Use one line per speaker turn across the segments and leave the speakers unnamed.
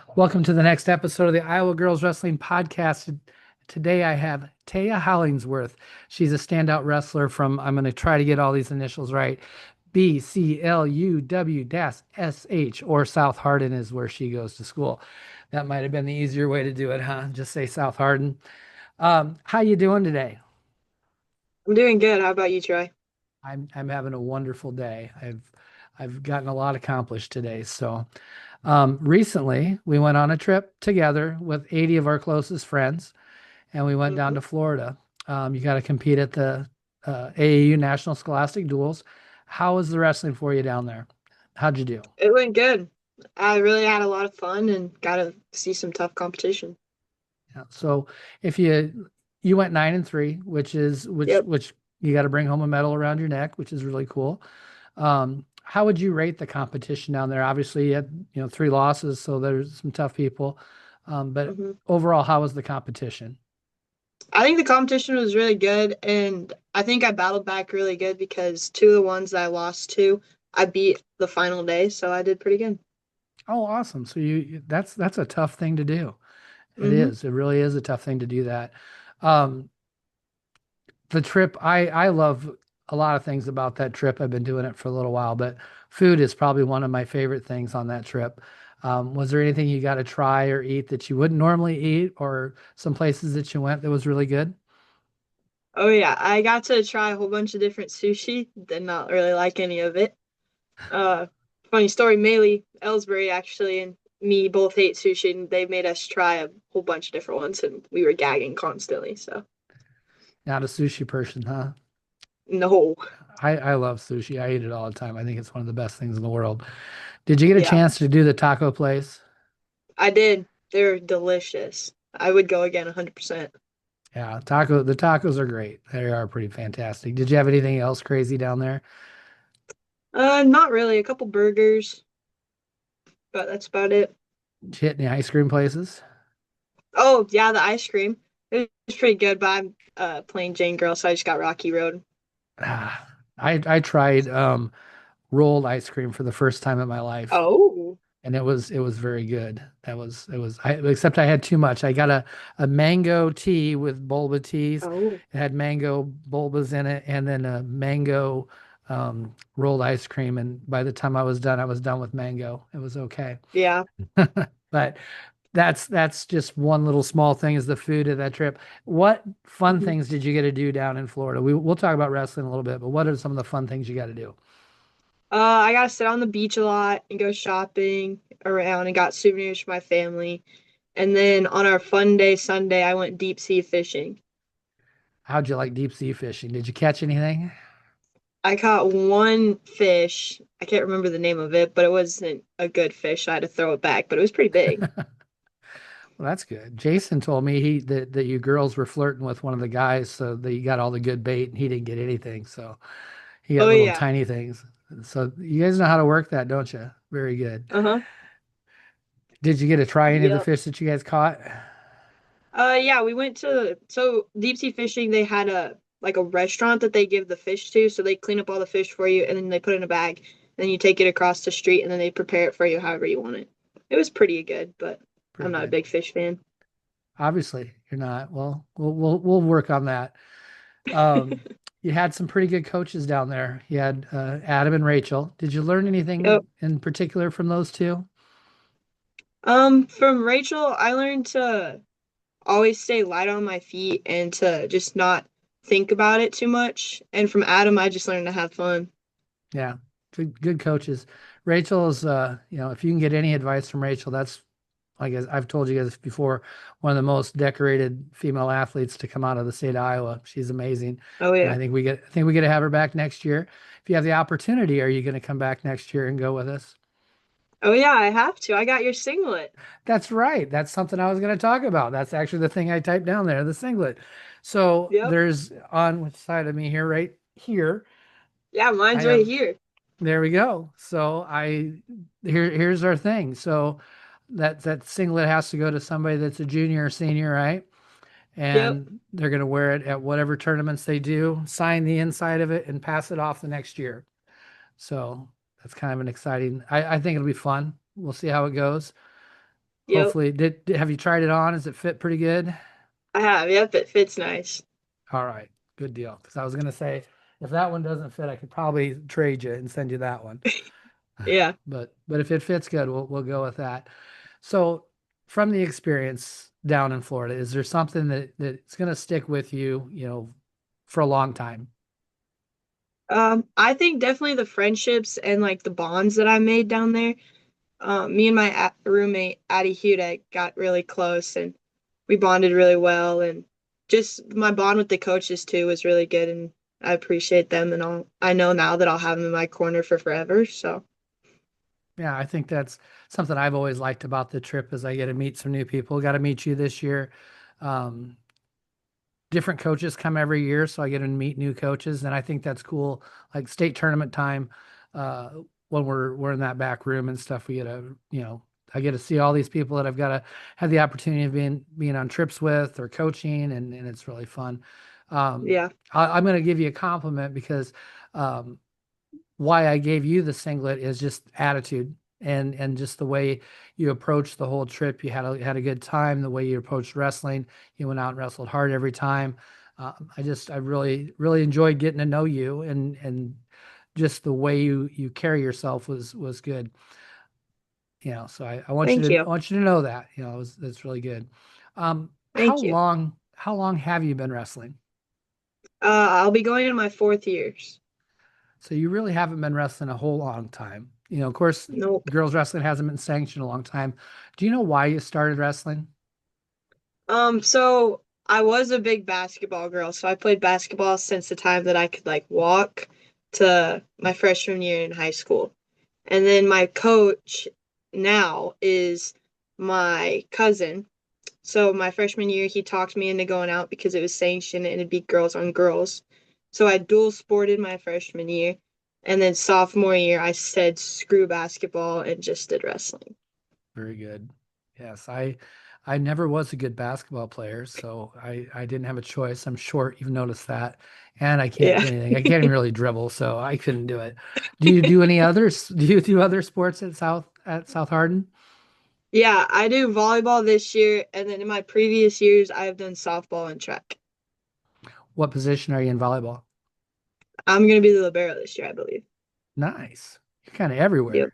Welcome to the next episode of the Iowa Girls Wrestling Podcast. Today I have Taya Hollingsworth. She's a standout wrestler from, I'm going to try to get all these initials right, BCLUW-SH, or South Hardin is where she goes to school. That might have been the easier way to do it, huh? Just say South Hardin. How you doing today?
I'm doing good. How about you, Troy?
I'm having a wonderful day. I've gotten a lot accomplished today. So recently, we went on a trip together with 80 of our closest friends, and we went down
hmm
to Florida. You got to compete at the AAU National Scholastic Duels. How was the wrestling for you down there? How'd you do?
It went good. I really had a lot of fun and got to see some tough competition.
Yeah. So if you went 9-3, which is
Yep.
which you got to bring home a medal around your neck, which is really cool. How would you rate the competition down there? Obviously, you had three losses, so there's some tough people. But
hmm
overall, how was the competition?
I think the competition was really good, and I think I battled back really good because two of the ones that I lost to, I beat the final day, so I did pretty good.
Oh, awesome! So that's a tough thing to do. It
hmm
is. It really is a tough thing to do that. Um, the trip, I love a lot of things about that trip. I've been doing it for a little while, but food is probably one of my favorite things on that trip. Was there anything you got to try or eat that you wouldn't normally eat, or some places that you went that was really good?
Oh yeah, I got to try a whole bunch of different sushi. Did not really like any of it. Uh, Funny story, Maylee Ellsbury actually and me both hate sushi, and they made us try a whole bunch of different ones, and we were gagging constantly. So
Not a sushi person, huh?
no,
I love sushi. I eat it all the time. I think it's one of the best things in the world. Did you get a
yeah,
chance to do the taco place?
I did. They're delicious. I would go again 100%.
Yeah, the tacos are great. They are pretty fantastic. Did you have anything else crazy down there?
Not really. A couple burgers, but that's about it.
Did you hit any ice cream places?
Oh yeah, the ice cream. It was pretty good, but I'm plain Jane girl, so I just got Rocky Road.
Ah, I tried rolled ice cream for the first time in my life,
Oh,
and it was very good. Except I had too much. I got a mango tea with boba teas.
oh,
It had mango bulbas in it, and then a mango rolled ice cream. And by the time I was done with mango. It was okay.
yeah.
But that's just one little small thing is the food of that trip. What fun
Mhm.
things did you get to do down in Florida? We'll talk about wrestling a little bit, but what are some of the fun things you got to do?
I got to sit on the beach a lot and go shopping around and got souvenirs for my family. And then on our fun day Sunday, I went deep sea fishing.
How'd you like deep sea fishing? Did you catch anything?
I caught one fish. I can't remember the name of it, but it wasn't a good fish. So I had to throw it back, but it was pretty big.
Well, that's good. Jason told me that you girls were flirting with one of the guys, so that you got all the good bait and he didn't get anything. So he got
Oh
little
yeah.
tiny things. So you guys know how to work that, don't you? Very good.
Uh-huh.
Did you get to try any of the
Yep.
fish that you guys caught?
Yeah, we went to so deep sea fishing, they had a like a restaurant that they give the fish to, so they clean up all the fish for you and then they put it in a bag. Then you take it across the street and then they prepare it for you however you want it. It was pretty good, but I'm
Pretty
not a
good.
big fish fan.
Obviously, you're not. Well, we'll work on that. Um, you had some pretty good coaches down there. You had Adam and Rachel. Did you learn
Yep.
anything in particular from those two?
From Rachel, I learned to always stay light on my feet and to just not think about it too much. And from Adam, I just learned to have fun.
Yeah, good coaches. Rachel is, if you can get any advice from Rachel, that's like I've told you guys before, one of the most decorated female athletes to come out of the state of Iowa. She's amazing,
Oh
and
yeah.
I think we get to have her back next year. If you have the opportunity, are you going to come back next year and go with us?
Oh yeah, I have to. I got your singlet.
That's right. That's something I was going to talk about. That's actually the thing I typed down there, the singlet. So
Yep.
there's on which side of me here, right here.
Yeah,
I
mine's right
have,
here.
there we go. Here's our thing. So that singlet has to go to somebody that's a junior or senior, right?
Yep.
And they're going to wear it at whatever tournaments they do, sign the inside of it, and pass it off the next year. So that's kind of an exciting. I think it'll be fun. We'll see how it goes.
Yep.
Hopefully, have you tried it on? Does it fit pretty good?
I have. Yep. It fits nice.
All right, good deal. Because I was gonna say, if that one doesn't fit, I could probably trade you and send you that one.
Yeah.
But if it fits good, we'll go with that. So, from the experience down in Florida, is there something that's gonna stick with you, for a long time?
I think definitely the friendships and like the bonds that I made down there. Me and my roommate Addie Hudak got really close, and we bonded really well. And just my bond with the coaches too was really good, and I appreciate them. And I know now that I'll have them in my corner for forever. So
Yeah, I think that's something I've always liked about the trip is I get to meet some new people. Got to meet you this year. Um, Different coaches come every year, so I get to meet new coaches, and I think that's cool. Like state tournament time, uh, when we're in that back room and stuff, we get to, I get to see all these people that I've got to have the opportunity of being on trips with or coaching, and it's really fun.
yeah,
I'm going to give you a compliment because um, why I gave you the singlet is just attitude and just the way you approached the whole trip. You had a good time. The way you approached wrestling, you went out and wrestled hard every time. I really enjoyed getting to know you and just the way you carry yourself was good. So I want
thank
you to I
you,
want you to know that that's really good.
thank you.
How long have you been wrestling?
I'll be going in my fourth years.
So you really haven't been wrestling a whole long time. Of course,
Nope.
girls wrestling hasn't been sanctioned a long time. Do you know why you started wrestling?
So I was a big basketball girl, so I played basketball since the time that I could like walk to my freshman year in high school. And then my coach now is my cousin. So my freshman year, he talked me into going out because it was sanctioned and it'd be girls on girls. So I dual sported my freshman year. And then sophomore year, I said screw basketball and just did wrestling.
Very good. Yes, I never was a good basketball player, so I didn't have a choice. I'm short, you've noticed that. And I can't
Yeah.
do anything. I can't even really dribble, so I couldn't do it. Do you do any others? Do you do other sports at South Hardin?
Yeah, I do volleyball this year. And then in my previous years, I have done softball and track.
What position are you in volleyball?
I'm going to be the libero this year, I believe.
Nice. You're kind of
Yep.
everywhere.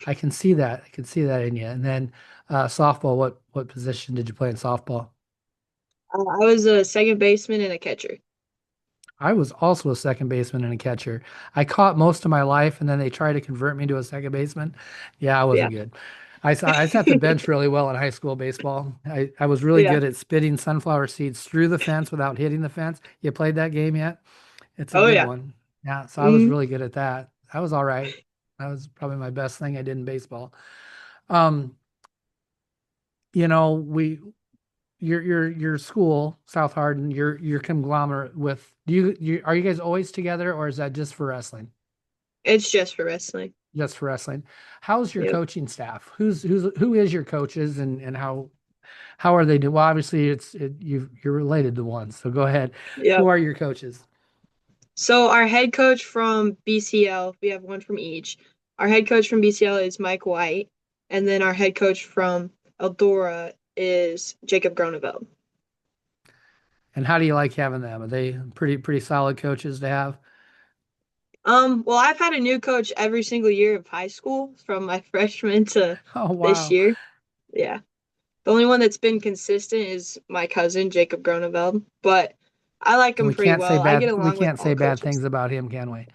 I can see that. I can see that in you. And then softball, what position did you play in softball?
I was a second baseman and a catcher.
I was also a second baseman and a catcher. I caught most of my life, and then they tried to convert me to a second baseman. Yeah, I
Yeah.
wasn't good. I sat the bench really well in high school baseball. I was really
Yeah.
good at spitting sunflower seeds through the fence without hitting the fence. You played that game yet? It's a
Oh,
good
yeah.
one. Yeah, so I was
Hmm.
really good at that. I was all right. That was probably my best thing I did in baseball. Um, we your school, South Hardin, your conglomerate with do you are you guys always together or is that just for wrestling?
It's just for wrestling.
Just for wrestling. How's your
Yep.
coaching staff? Who is your coaches and how are they doing? Well, obviously you're related to one, so go ahead. Who
Yep.
are your coaches?
So our head coach from BCL, we have one from each. Our head coach from BCL is Mike White, and then our head coach from Eldora is Jacob Groneveld.
And how do you like having them? Are they pretty solid coaches to have?
Well, I've had a new coach every single year of high school from my freshman to
Oh
this
wow.
year. Yeah. The only one that's been consistent is my cousin, Jacob Groneveld, but I like
And
him pretty well. I get
we
along with
can't
all
say bad
coaches.
things about him, can we?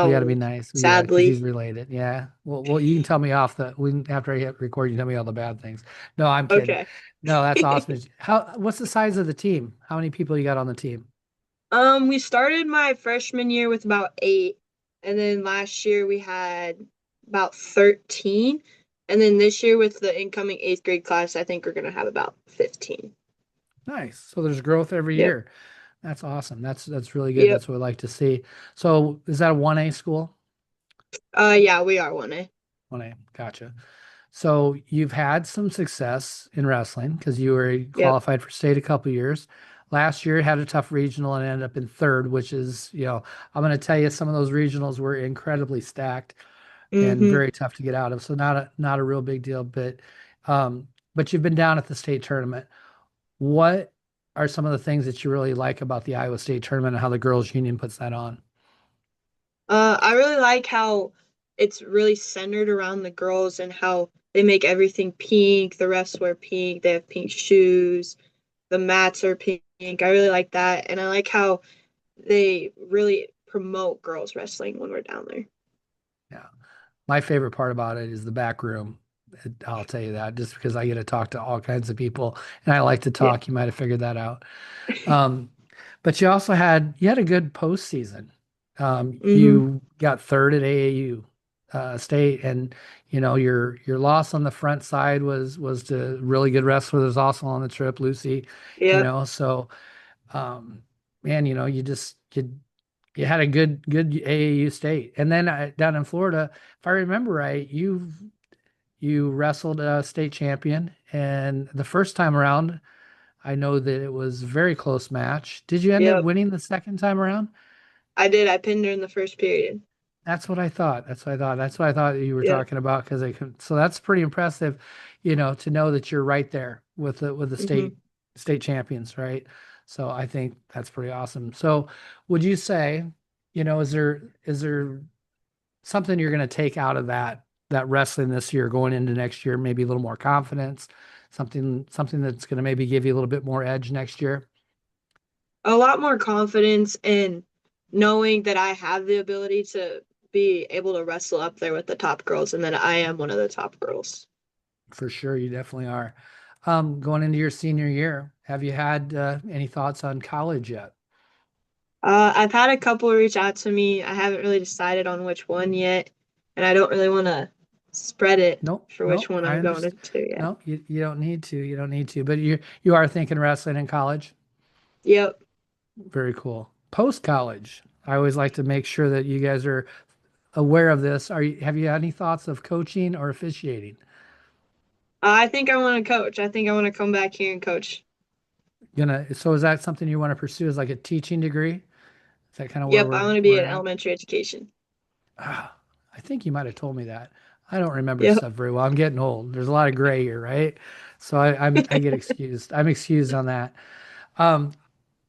We got to be
No,
nice. Yeah, because he's
sadly.
related. Yeah. Well, you can tell me off the after I hit record. You tell me all the bad things. No, I'm kidding.
Okay.
No, that's awesome. What's the size of the team? How many people you got on the team?
We started my freshman year with about eight, and then last year we had about 13, and then this year with the incoming eighth grade class, I think we're gonna have about 15.
Nice. So there's growth every
Yep.
year. That's awesome. That's really good.
Yep.
That's what I like to see. So is that a 1A school?
Yeah, we are 1A.
1A. Gotcha. So you've had some success in wrestling because you were
Yep.
qualified for state a couple years. Last year had a tough regional and ended up in third, which is, I'm going to tell you some of those regionals were incredibly stacked and
Mm-hmm.
very tough to get out of. So not a real big deal, but But you've been down at the state tournament. What are some of the things that you really like about the Iowa State tournament and how the girls' union puts that on?
I really like how it's really centered around the girls and how they make everything pink. The refs wear pink. They have pink shoes. The mats are pink. I really like that. And I like how they really promote girls wrestling when we're down there.
Yeah. My favorite part about it is the back room. I'll tell you that just because I get to talk to all kinds of people and I like to
Yeah.
talk. You might have figured that out. Um, but you had a good postseason.
hmm
You got third at AAU state, and your loss on the front side was to really good wrestler that's also on the trip, Lucy.
Yep.
So um, man, you had a good AAU state, and then down in Florida, if I remember right, you wrestled a state champion, and the first time around, I know that it was a very close match. Did you end up
Yep.
winning the second time around?
I did. I pinned her in the first period.
That's what I thought. That's what I thought. That's what I thought you were
Yep.
talking about because so that's pretty impressive, to know that you're right there with the
hmm
state champions, right? So I think that's pretty awesome. So would you say, is there something you're going to take out of that wrestling this year going into next year, maybe a little more confidence, something that's going to maybe give you a little bit more edge next year?
A lot more confidence in knowing that I have the ability to be able to wrestle up there with the top girls and that I am one of the top girls.
For sure, you definitely are. Going into your senior year, have you had any thoughts on college yet?
I've had a couple reach out to me. I haven't really decided on which one yet, and I don't really want to spread it
No,
for which
no,
one
I
I'm going
understand.
into yet.
No, you don't need to. You don't need to. But you are thinking wrestling in college.
Yep.
Very cool. Post college, I always like to make sure that you guys are aware of this. Have you had any thoughts of coaching or officiating?
I think I want to coach. I think I want to come back here and coach.
So is that something you want to pursue as like a teaching degree? Is that kind of where
Yep, I
we're
want to be
we're
in
at?
elementary education.
Ah, I think you might have told me that. I don't remember
Yep.
stuff very well. I'm getting old. There's a lot of gray here, right? So I get excused. I'm excused on that. Um,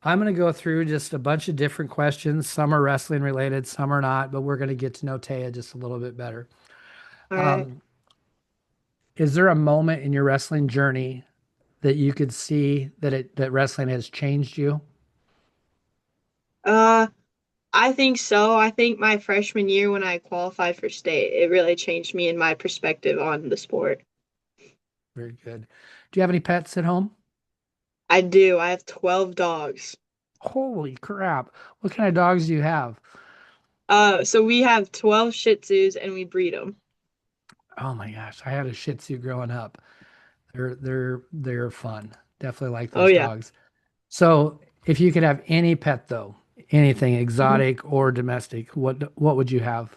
I'm going to go through just a bunch of different questions. Some are wrestling related, some are not, but we're going to get to know Taya just a little bit better.
All right.
Um, is there a moment in your wrestling journey that you could see that wrestling has changed you?
Uh, I think so. I think my freshman year when I qualified for state, it really changed me in my perspective on the sport.
Very good. Do you have any pets at home?
I do. I have 12 dogs.
Holy crap. What kind of dogs do you have?
So we have 12 Shih Tzus and we breed them.
Oh my gosh, I had a Shih Tzu growing up. They're fun. Definitely like
Oh
those
yeah.
dogs. So, if you could have any pet though, anything
Mhm.
exotic or domestic, what would you have?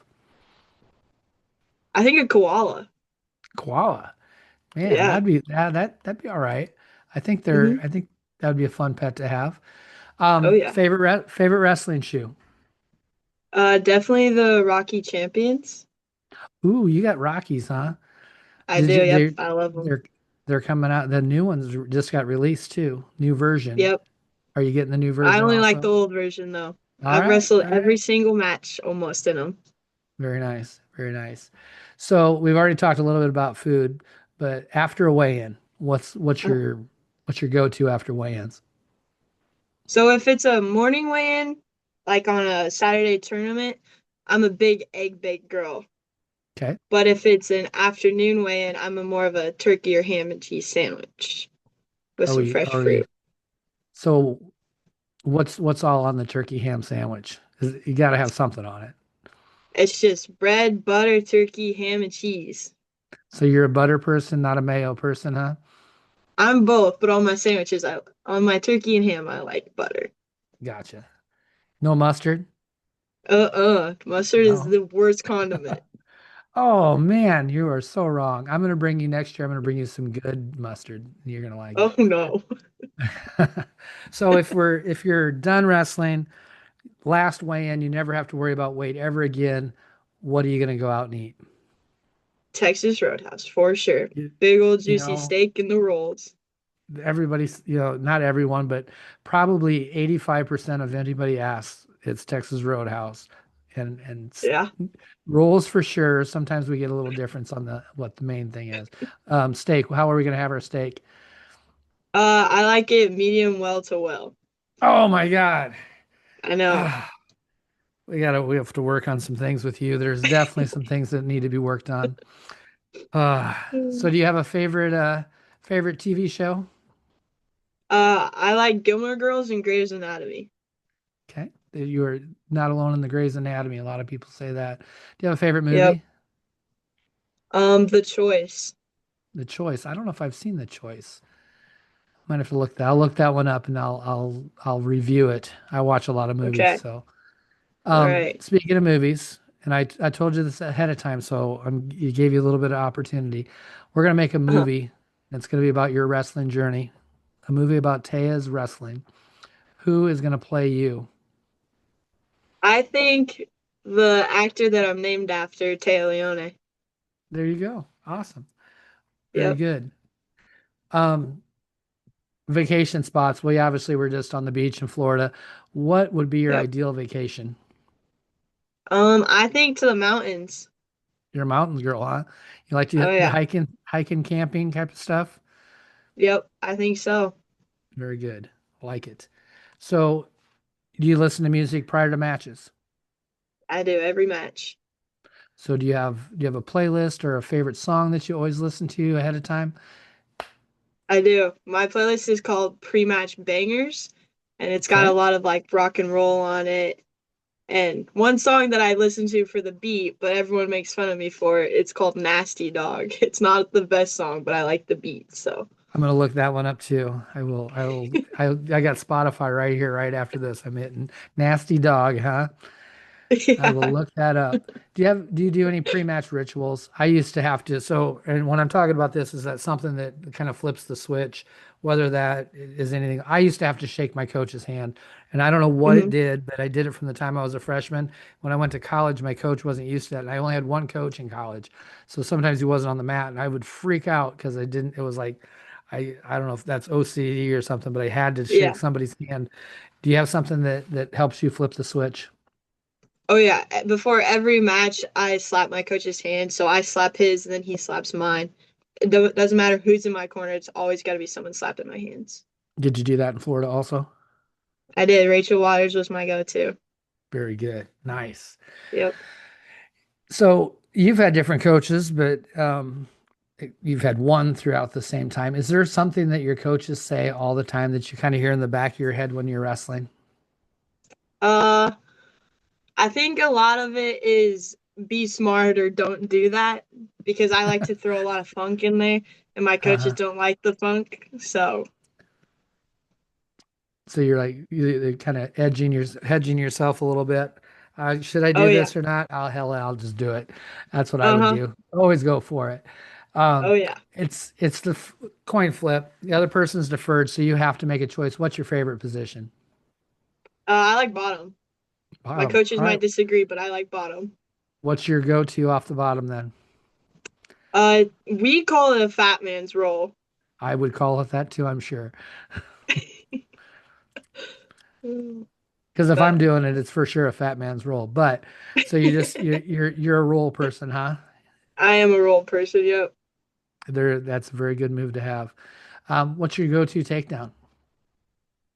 I think a koala.
Koala. Man,
Yeah.
that'd be all right.
hmm
I think that would be a fun pet to have.
Oh yeah.
Favorite wrestling shoe.
Definitely the Rocky Champions.
Ooh, you got Rockies, huh?
I
Did
do.
you
Yep. I love them.
they're coming out. The new ones just got released too. New version.
Yep.
Are you getting the new
I
version
only like the
also?
old version though.
All
I've
right,
wrestled
all
every
right.
single match almost in them.
Very nice. Very nice. So we've already talked a little bit about food, but after a weigh-in, what's your go-to after weigh-ins?
So if it's a morning weigh-in, like on a Saturday tournament, I'm a big egg baked girl.
Okay.
But if it's an afternoon weigh-in, I'm a more of a turkey or ham and cheese sandwich with some fresh
Are you
fruit.
so what's all on the turkey ham sandwich? You got to have something on it.
It's just bread, butter, turkey, ham, and cheese.
So you're a butter person, not a mayo person, huh?
I'm both, but on my sandwiches, on my turkey and ham, I like butter.
Gotcha. No mustard?
Mustard is
No.
the worst condiment.
Oh man, you are so wrong. I'm gonna bring you next year. I'm gonna bring you some good mustard. You're gonna like
Oh
it.
no.
So if you're done wrestling, last weigh in, you never have to worry about weight ever again. What are you gonna go out and eat?
Texas Roadhouse for sure.
You,
Big old
you
juicy
know,
steak and the rolls.
everybody's, not everyone, but probably 85% of anybody asks, it's Texas Roadhouse. And
Yeah.
rolls for sure. Sometimes we get a little difference on the what the main thing is. Steak. How are we gonna have our steak?
I like it medium well to well.
Oh my God.
I know.
Ah, we have to work on some things with you. There's definitely some things that need to be worked on. So do you have a favorite TV show?
I like Gilmore Girls and Grey's Anatomy.
Okay. You are not alone in the Grey's Anatomy. A lot of people say that. Do you have a favorite
Yep.
movie?
The Choice.
The Choice. I don't know if I've seen The Choice. Might have to look that. I'll look that one up and I'll review it. I watch a lot of movies,
Okay.
so
All right.
speaking of movies, and I told you this ahead of time, so you gave you a little bit of opportunity. We're gonna make a
Uh,
movie that's gonna be about your wrestling journey, a movie about Taya's wrestling. Who is gonna play you?
I think the actor that I'm named after, Taya Leone.
There you go. Awesome. Very
Yep.
good. Um, Vacation spots. We obviously were just on the beach in Florida. What would be your
Yep.
ideal vacation?
I think to the mountains.
You're a mountain girl, huh? You like
Oh
the
yeah.
hiking, camping type of stuff?
Yep. I think so.
Very good. Like it. So, do you listen to music prior to matches?
I do every match.
So, do you have a playlist or a favorite song that you always listen to ahead of time?
I do. My playlist is called Pre-Match Bangers, and it's got a
Okay.
lot of like rock and roll on it. And one song that I listen to for the beat, but everyone makes fun of me for it, it's called Nasty Dog. It's not the best song, but I like the beat, so.
I'm gonna look that one up too. I will. I will. I got Spotify right here, right after this. I'm hitting Nasty Dog, huh? I will
Yeah.
look that up. Do you do any pre-match rituals? I used to have to. So, and when I'm talking about this, is that something that kind of flips the switch, whether that is anything. I used to have to shake my coach's hand, and I don't know what it
hmm
did, but I did it from the time I was a freshman. When I went to college, my coach wasn't used to that, and I only had one coach in college. So sometimes he wasn't on the mat, and I would freak out because I didn't. It was like, I don't know if that's OCD or something, but I had to shake
Yeah.
somebody's hand. Do you have something that helps you flip the switch?
Oh yeah. Before every match, I slap my coach's hand, so I slap his, and then he slaps mine. Doesn't matter who's in my corner, it's always got to be someone slapped at my hands.
Did you do that in Florida also?
I did. Rachel Waters was my go-to.
Very good. Nice.
Yep.
So you've had different coaches, but you've had one throughout the same time. Is there something that your coaches say all the time that you kind of hear in the back of your head when you're wrestling?
Uh, I think a lot of it is be smart or don't do that because I like to throw a lot of funk in there, and my coaches
Uh-huh.
don't like the funk. So,
So you're like you're kind of hedging yourself a little bit. Should I
oh
do
yeah.
this or not? I'll just do it. That's what I would
Uh-huh.
do. Always go for it.
Oh yeah.
It's the coin flip. The other person's deferred, so you have to make a choice. What's your favorite position?
I like bottom. My
Bottom.
coaches
All right.
might disagree, but I like bottom.
What's your go-to off the bottom then?
We call it a fat man's roll.
I would call it that too, I'm sure.
Mm.
Because if I'm
But
doing it, it's for sure a fat man's role. But so you're a role person, huh?
I am a roll person, yep.
That's a very good move to have. What's your go-to takedown?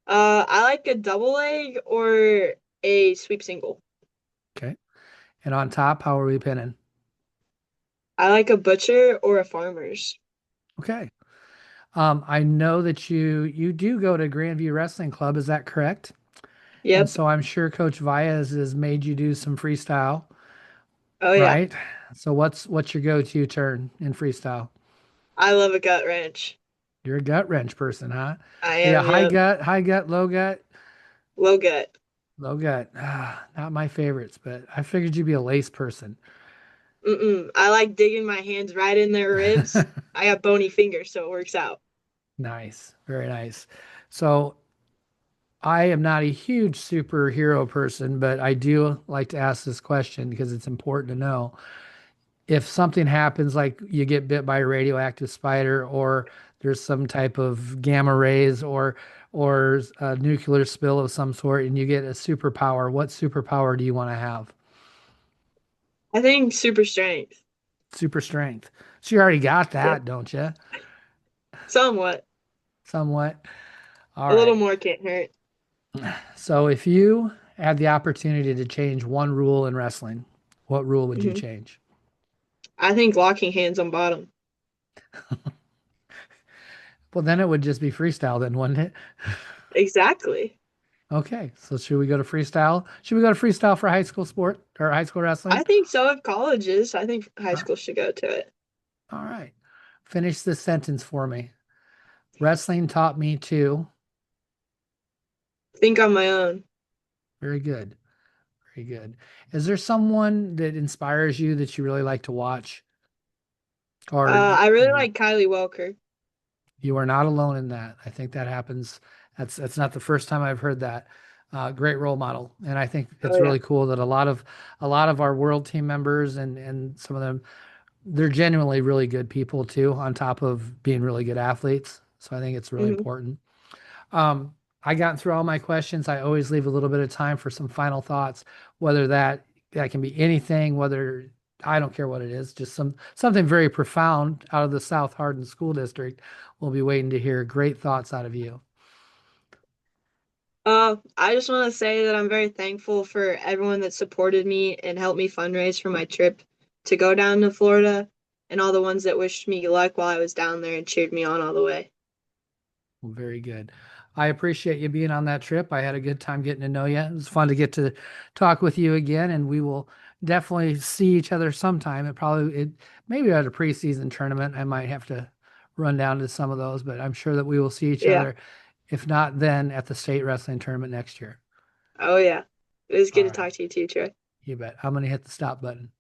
I like a double leg or a sweep single.
Okay. And on top, how are we pinning?
I like a butcher or a farmer's.
Okay. I know that you do go to Grandview Wrestling Club, is that correct? And
Yep.
so I'm sure Coach Vias has made you do some freestyle,
Oh yeah.
right? So what's your go-to turn in freestyle?
I love a gut wrench.
You're a gut wrench person, huh?
I
Are you a
am, yep.
high gut, low gut?
Low gut.
Low gut. Not my favorites, but I figured you'd be a lace person.
Mm-mm. I like digging my hands right in their ribs. I got bony fingers, so it works out.
Nice. Very nice. So I am not a huge superhero person, but I do like to ask this question because it's important to know. if something happens, like you get bit by a radioactive spider, or there's some type of gamma rays, or a nuclear spill of some sort, and you get a superpower, what superpower do you want to have?
I think super strength.
Super strength. So you already got
Yeah,
that, don't you?
somewhat.
Somewhat. All
A little
right.
more can't hurt.
So if you had the opportunity to change one rule in wrestling, what rule would you
Hmm.
change?
I think locking hands on bottom.
Well, then it would just be freestyle then, wouldn't it?
Exactly.
Okay. So should we go to freestyle? Should we go to freestyle for high school sport or high school
I
wrestling?
think so if colleges. I think high
All right.
school should go to it.
All right. Finish this sentence for me. Wrestling taught me to.
Think on my own.
Very good. Very good. Is there someone that inspires you that you really like to watch? Or,
I really like Kylie Welker.
you are not alone in that. I think that happens. That's not the first time I've heard that. Great role model, and I think
Oh
it's
yeah.
really cool that a lot of our world team members and some of them, they're genuinely really good people too, on top of being really good athletes. So I think it's really
Hmm.
important. Um, I got through all my questions. I always leave a little bit of time for some final thoughts, whether that can be anything, whether I don't care what it is, just something very profound out of the South Hardin School District. We'll be waiting to hear great thoughts out of you.
I just want to say that I'm very thankful for everyone that supported me and helped me fundraise for my trip to go down to Florida, and all the ones that wished me luck while I was down there and cheered me on all the way.
Well, very good. I appreciate you being on that trip. I had a good time getting to know you. It was fun to get to talk with you again, and we will definitely see each other sometime. It maybe at a preseason tournament. I might have to run down to some of those, but I'm sure that we will see each
Yeah.
other. If not, then at the state wrestling tournament next year.
Oh yeah. It was good
All
to
right.
talk to you too, Troy.
You bet. I'm going to hit the stop button.